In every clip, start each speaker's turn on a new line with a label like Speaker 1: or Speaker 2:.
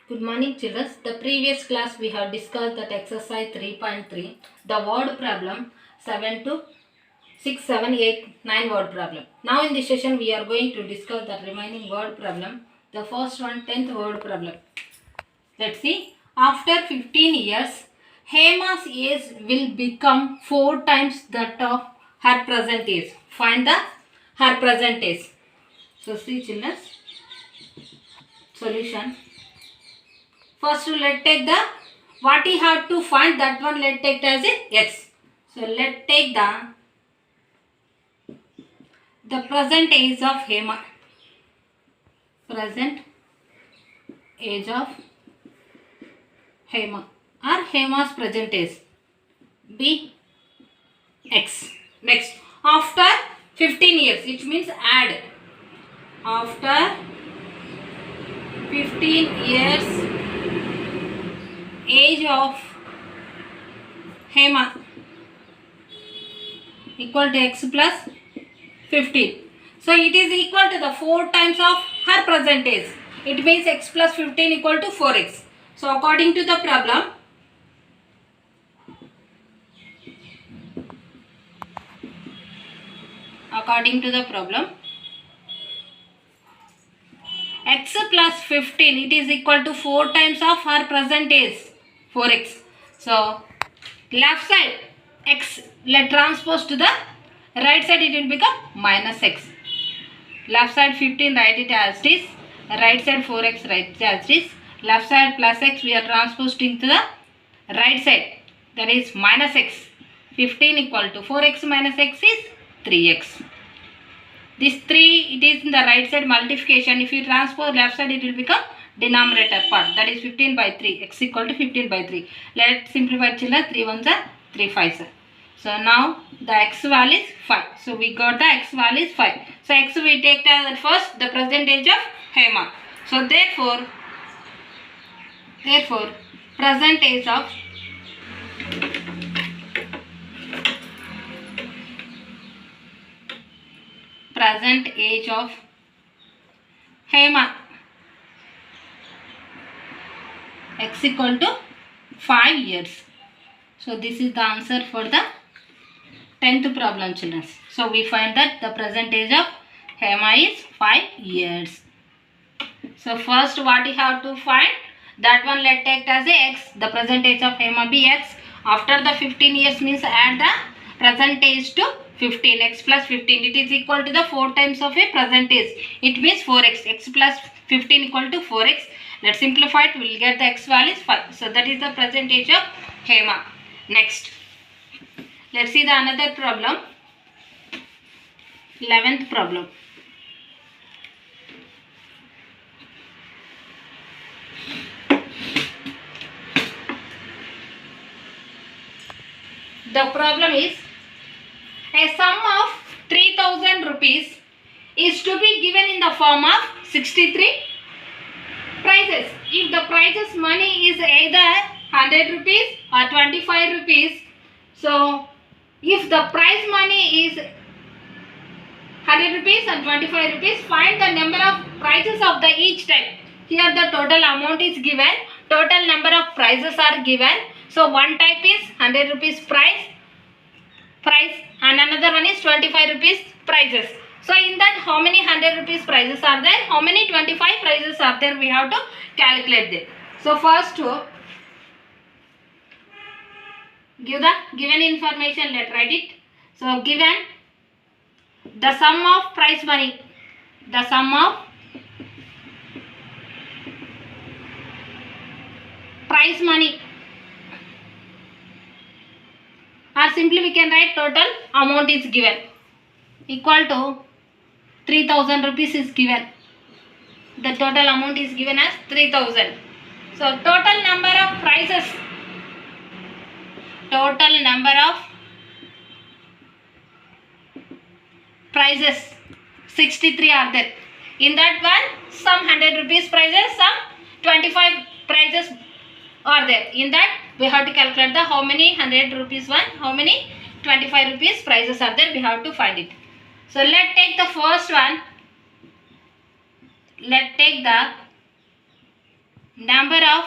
Speaker 1: Good morning, children. The previous class we have discussed that exercise 3.3, the word problem 7 to 6, 7, 8, 9 word problem. Now in this session we are going to discuss the remaining word problem. The first one, 10th word problem. Let's see. After 15 years, Hema's age will become 4 times that of her present age. Find the her present age. So see, children. Solution. First let's take the what we have to find, that one let's take as a x. So let's take the present age of Hema. Present age of Hema or Hema's present age be x. Next, after 15 years, it means add. After 15 years, age of Hema equal to x plus 15. So it is equal to the 4 times of her present age. It means x plus 15 equal to 4x. So according to the problem, x plus 15, it is equal to 4 times of her present age, 4x. So left side x, let transpose to the right side, it will become minus x. Left side 15, write it as it is. Right side 4x, write it as it is. Left side plus x, we are transposing to the right side, that is minus x. 15 equal to 4x minus x is 3x. This 3, it is in the right side multiplication. If you transpose left side, it will become denominator part, that is 15 by 3. X equal to 15 by 3. Let's simplify, children. 3 ones are 3 5s. So now the x value is 5. So we got the x value is 5. So x we take as first the present age of Hema. So therefore present age of Hema x equal to 5 years. So this is the answer for the 10th problem, children. So we find that the present age of Hema is 5 years. So first what we have to find, that one let take as a x. The present age of Hema be x. After the 15 years means add the present age to 15, x plus 15. It is equal to the 4 times of a present age. It means 4x. X plus 15 equal to 4x. Let's simplify it. We will get the x value is 5. So that is the present age of Hema. Next, let's see the another problem. 11th problem. The problem is a sum of 3000 rupees is to be given in the form of 63 prices. If the prices money is either 100 rupees or 25 rupees, so if the price money is 100 rupees and 25 rupees, find the number of prices of the each type. Here the total amount is given, total number of prices are given. So one type is 100 rupees price and another one is 25 rupees prices. So in that how many 100 rupees prices are there, how many 25 prices are there, we have to calculate them. So first to give the given information, let's write it. So given the sum of price money, the sum of price money, or simply we can write total amount is given equal to 3000 rupees is given. The total amount is given as 3000. So total number of prices, 63 are there. In that one, some 100 rupees prices, some 25 prices are there. In that we have to calculate the how many 100 rupees one, how many 25 rupees prices are there, we have to find it. So let's take the first one. Let's take the number of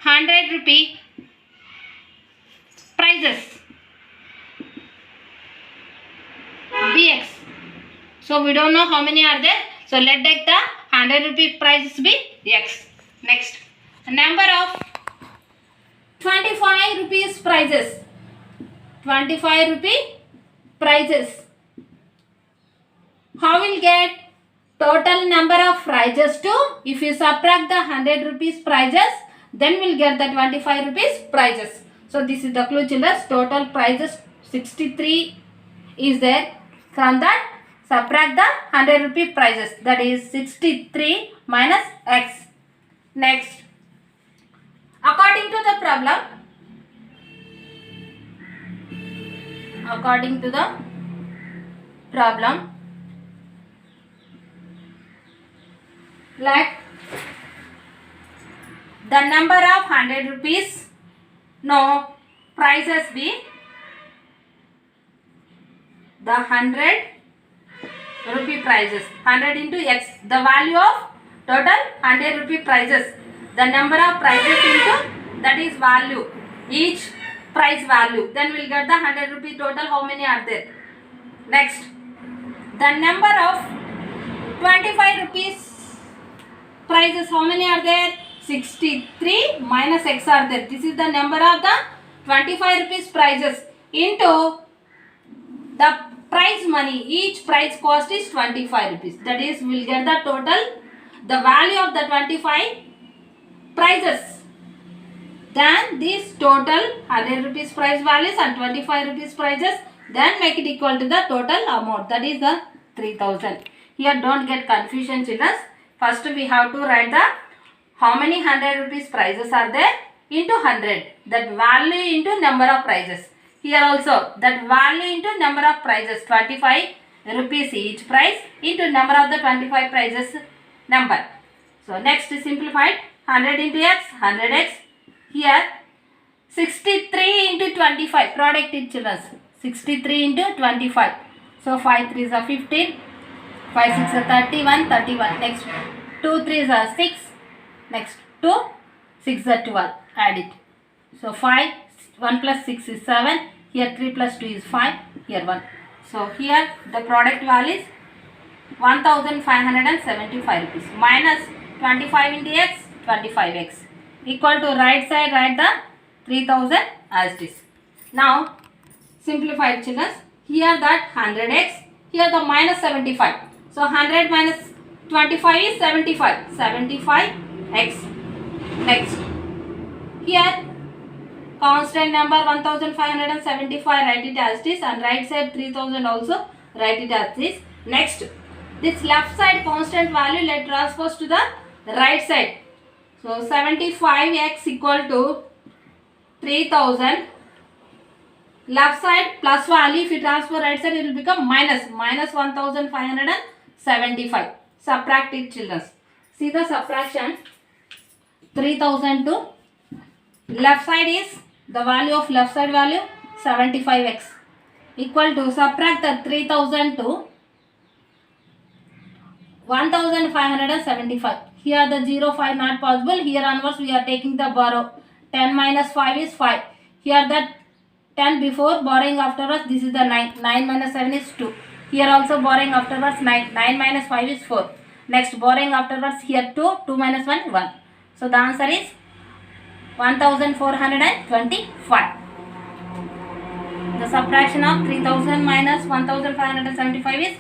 Speaker 1: 100 rupee prices bx. So we don't know how many are there. So let take the 100 rupee prices be x. Next, number of 25 rupees prices. 25 rupee prices. How will get total number of prices to? If you subtract the 100 rupees prices, then we'll get the 25 rupees prices. So this is the clue, children. Total prices 63 is there. From that, subtract the 100 rupee prices. That is 63 minus x. Next, according to the problem, like the number of 100 rupees, no, prices be the 100 rupee prices, 100 into x, the value of total 100 rupee prices, the number of prices into, that is value, each price value, then we'll get the 100 rupee total, how many are there. Next, the number of 25 rupees prices, how many are there? 63 minus x are there. This is the number of the 25 rupees prices into the price money. Each price cost is 25 rupees. That is, we will get the total, the value of the 25 prices. Then this total 100 rupees price values and 25 rupees prices, then make it equal to the total amount. That is the 3000. Here don't get confusion, children. First we have to write the how many 100 rupees prices are there into 100. That value into number of prices. Here also that value into number of prices, 25 rupees each price into number of the 25 prices number. So next simplified, 100 into x, 100x. Here 63 into 25, product in children, 63 into 25. So 5 3s are 15, 5 6 are 31, 31. Next 2 3s are 6, next 2 6 are 12, add it. So 5, 1 plus 6 is 7, here 3 plus 2 is 5, here 1. So here the product value is 1575 rupees minus 25 into x, 25x, equal to right side write the 3000 as it is. Now simplified, children. Here that 100x, here the minus 75. So 100 minus 25 is 75, 75x. Next, here constant number 1575, write it as it is, and right side 3000 also write it as this. Next, this left side constant value let transpose to the right side. So 75x equal to 3000. Left side plus value, if you transfer right side it will become minus 1575. Subtract it, children. See the subtraction. 3000 to left side is the value of left side value 75x equal to, subtract the 3000 to 1575. Here the 0 5 not possible. Here onwards we are taking the borrow. 10 minus 5 is 5. Here that 10 before, borrowing afterwards, this is the 9. 9 minus 7 is 2. Here also borrowing afterwards 9. 9 minus 5 is 4. Next borrowing afterwards here 2. 2 minus 1 1. So the answer is 1425. The subtraction of 3000 minus 1575 is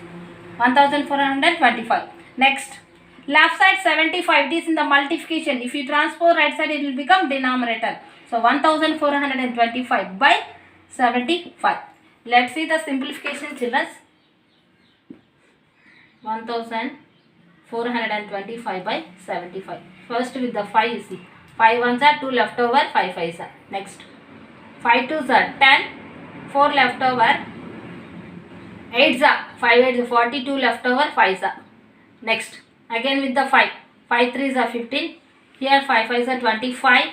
Speaker 1: 1425. Next, left side 75, this is in the multiplication. If you transpose right side it will become denominator. So 1425 by 75. Let's see the simplification, children. 1425 by 75. First with the 5 you see. 5 ones are 2 left over, 5 5s are. Next, 5 2s are 10, 4 left over, 8s are 5 8s 42 left over, 5s are. Next, again with the 5, 5 3s are 15. Here 5 5s are 25,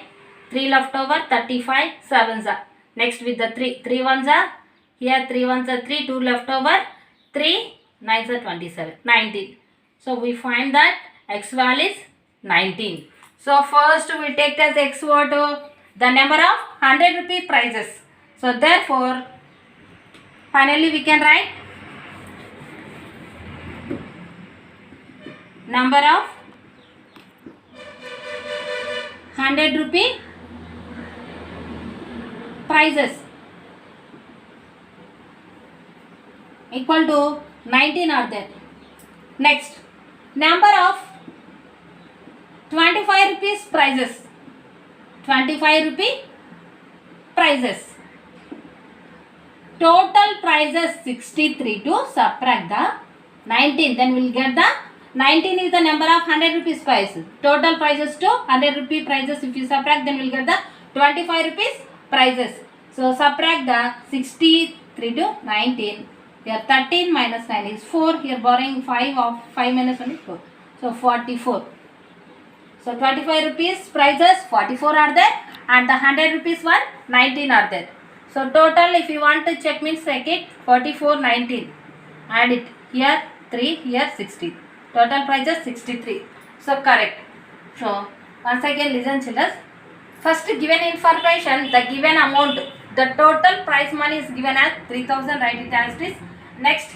Speaker 1: 3 left over, 35, 7s are. Next with the 3, 3 1s are, here 3 1s are 3, 2 left over, 3 9s are 27, 19. So we find that x value is 19. So first we take as x what? The number of 100 rupee prices. So therefore finally we can write number of 100 rupee prices equal to 19 are there. Next, number of 25 rupees prices. 25 rupee prices. Total prices 63 to subtract the 19. Then we will get the 19 is the number of 100 rupees price. Total prices to 100 rupee prices. If you subtract, then we will get the 25 rupees prices. So subtract the 63 to 19. Here 13 minus 9 is 4. Here borrowing 5 of 5 minus 1 is 4. So 44. So 25 rupees prices 44 are there, and the 100 rupees one 19 are there. So total if you want to check means check it 44 19. Add it here 3 here 60. Total prices 63. So correct. So once again listen children. First given information, the given amount, the total price money is given as 3000, write it as it is. Next,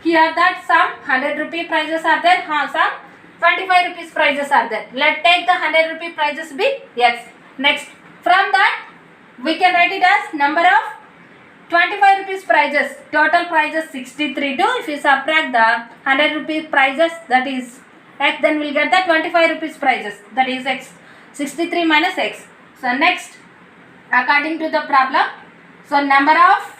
Speaker 1: here that some 100 rupee prices are there, some 25 rupees prices are there. Let take the 100 rupee prices be x. Next, from that we can write it as number of 25 rupees prices. Total prices 63 to, if you subtract the 100 rupee prices, that is x, then we'll get the 25 rupees prices, that is x. 63 minus x. So next, according to the problem, so number of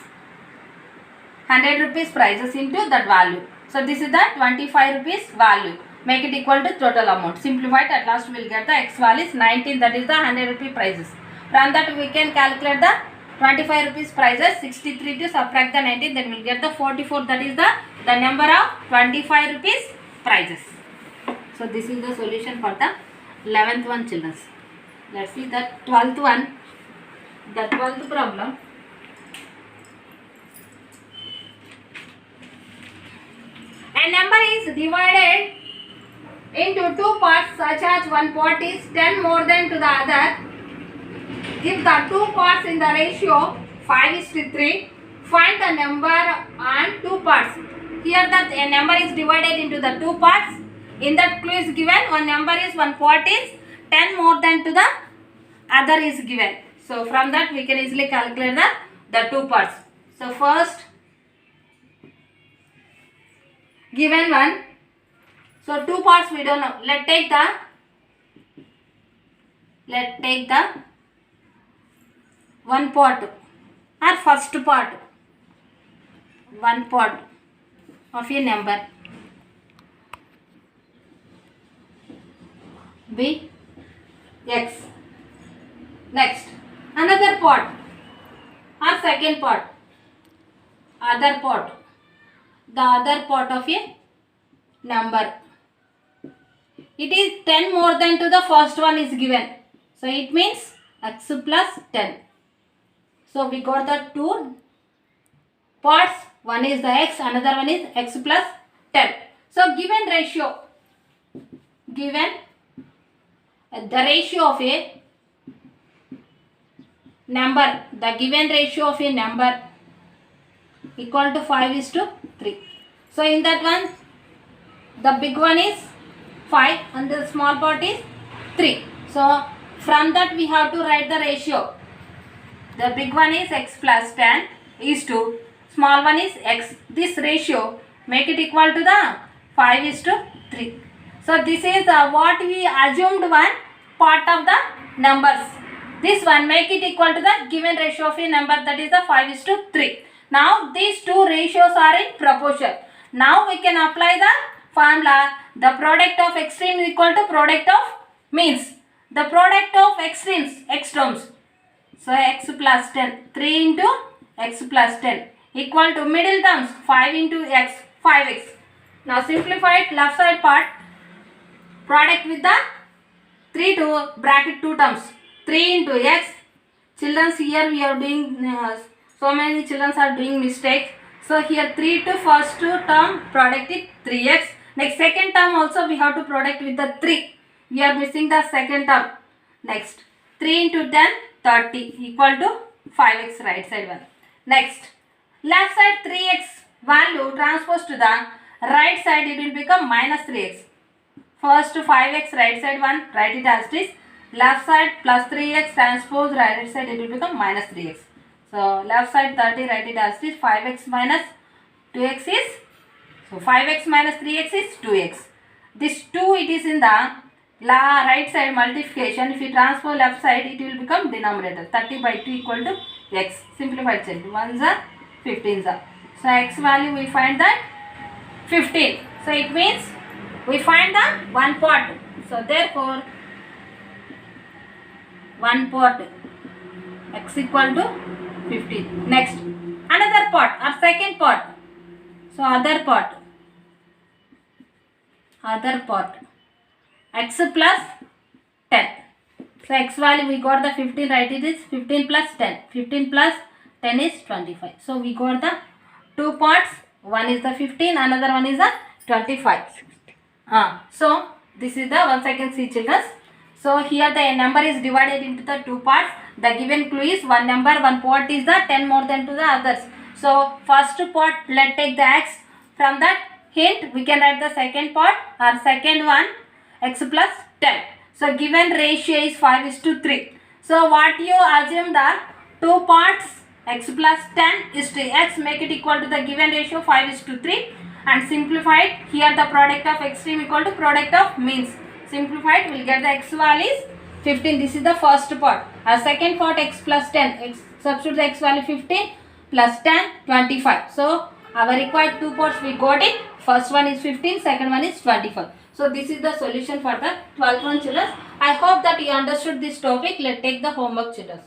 Speaker 1: 100 rupees prices into that value. So this is the 25 rupees value. Make it equal to total amount. Simplify it, at last we will get the x value is 19, that is the 100 rupee prices. From that we can calculate the 25 rupees prices, 63 to subtract the 19, then we will get the 44, that is the number of 25 rupees prices. So this is the solution for the 11th one children. Let's see the 12th one. The 12th problem. A number is divided into two parts such as one part is 10 more than to the other. If the two parts in the ratio 5:3, find the number on two parts. Here the number is divided into the two parts. In that clue is given one number is one part is 10 more than to the other is given. So from that we can easily calculate the two parts. So first given one. So two parts we don't know. Let's take the one part or first part. One part of a number. Be x. Next, another part or second part. Other part. The other part of a number. It is 10 more than to the first one is given. So it means x plus 10. So we got the two parts. One is the x, another one is x plus 10. So given ratio. Given the ratio of a number. The given ratio of a number equal to 5:3. So in that one, the big one is 5 and the small part is 3. So from that we have to write the ratio. The big one is x plus 10 is to small one is x. This ratio make it equal to the 5:3. So this is what we assumed one part of the numbers. This one make it equal to the given ratio of a number, that is the 5:3. Now these two ratios are in proportion. Now we can apply the formula. The product of extremes is equal to product of means. The product of extremes, x terms. So x plus 10, 3 into x plus 10 equal to middle terms 5 into x, 5x. Now simplify it, left side part. Product with the 3 to bracket 2 terms. 3 into x. Children, here we are doing, so many children are doing mistakes. So here 3 to first term product is 3x. Next second term also we have to product with the 3. We are missing the second term. Next, 3 into 10, 30 equal to 5x right side one. Next, left side 3x value transposed to the right side, it will become minus 3x. First 5x right side 1, write it as this. Left side plus 3x transpose right side, it will become minus 3x. So left side 30, write it as this. 5x minus 2x is, so 5x minus 3x is 2x. This 2 it is in the right side multiplication. If you transpose left side, it will become denominator. 30 by 2 equal to x. Simplified set. 1s are 15s are. So x value we find that 15. So it means we find the one part. So therefore one part x equal to 15. Next, another part or second part. So other part x plus 10. So x value we got the 15, right? It is 15 plus 10. 15 plus 10 is 25. So we got the two parts. One is the 15, another one is the 25. So this is the once again see children. So here the number is divided into the two parts. The given clue is one number, one part is the 10 more than to the others. So first part, let's take the x. From that hint we can write the second part or second one x plus 10. So given ratio is 5:3. So what you assume the two parts x plus 10 is to x, make it equal to the given ratio 5:3 and simplified. Here the product of extreme equal to product of means. Simplified, we will get the x value is 15. This is the first part. Our second part x plus 10. X, substitute the x value 15 plus 10, 25. So our required two parts we got it. First one is 15, second one is 25. So this is the solution for the 12th one children. I hope that you understood this topic. Let's take the homework children.